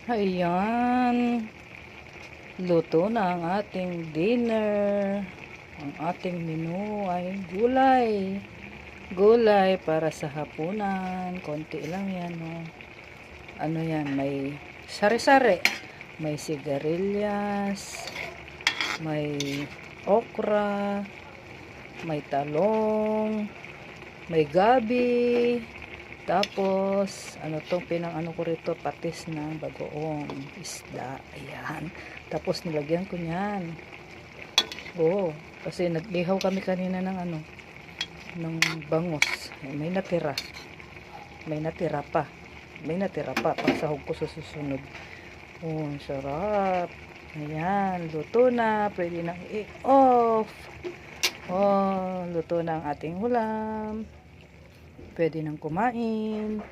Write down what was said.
Ayan, luto na ang ating dinner. Ang ating menu ay gulay. Gulay para sa hapunan. Konti lang yan, oh. Ano yan, may sari-sari. May sigarilyas, may okra, may talong, may gabi. Tapos, ano tong pinang-ano ko rito, patis na bagoong isda. Ayan. Tapos, nilagyan ko niyan. Oo. Kasi nag-ihaw kami kanina ng ano, ng bangus. May natira. May natira pa. May natira pa. Pagsahog ko sa susunod. Oh, sarap. Ayan. Luto na. Pwede nang i-off. Oh, luto na ang ating ulam. Pwede nang kumain.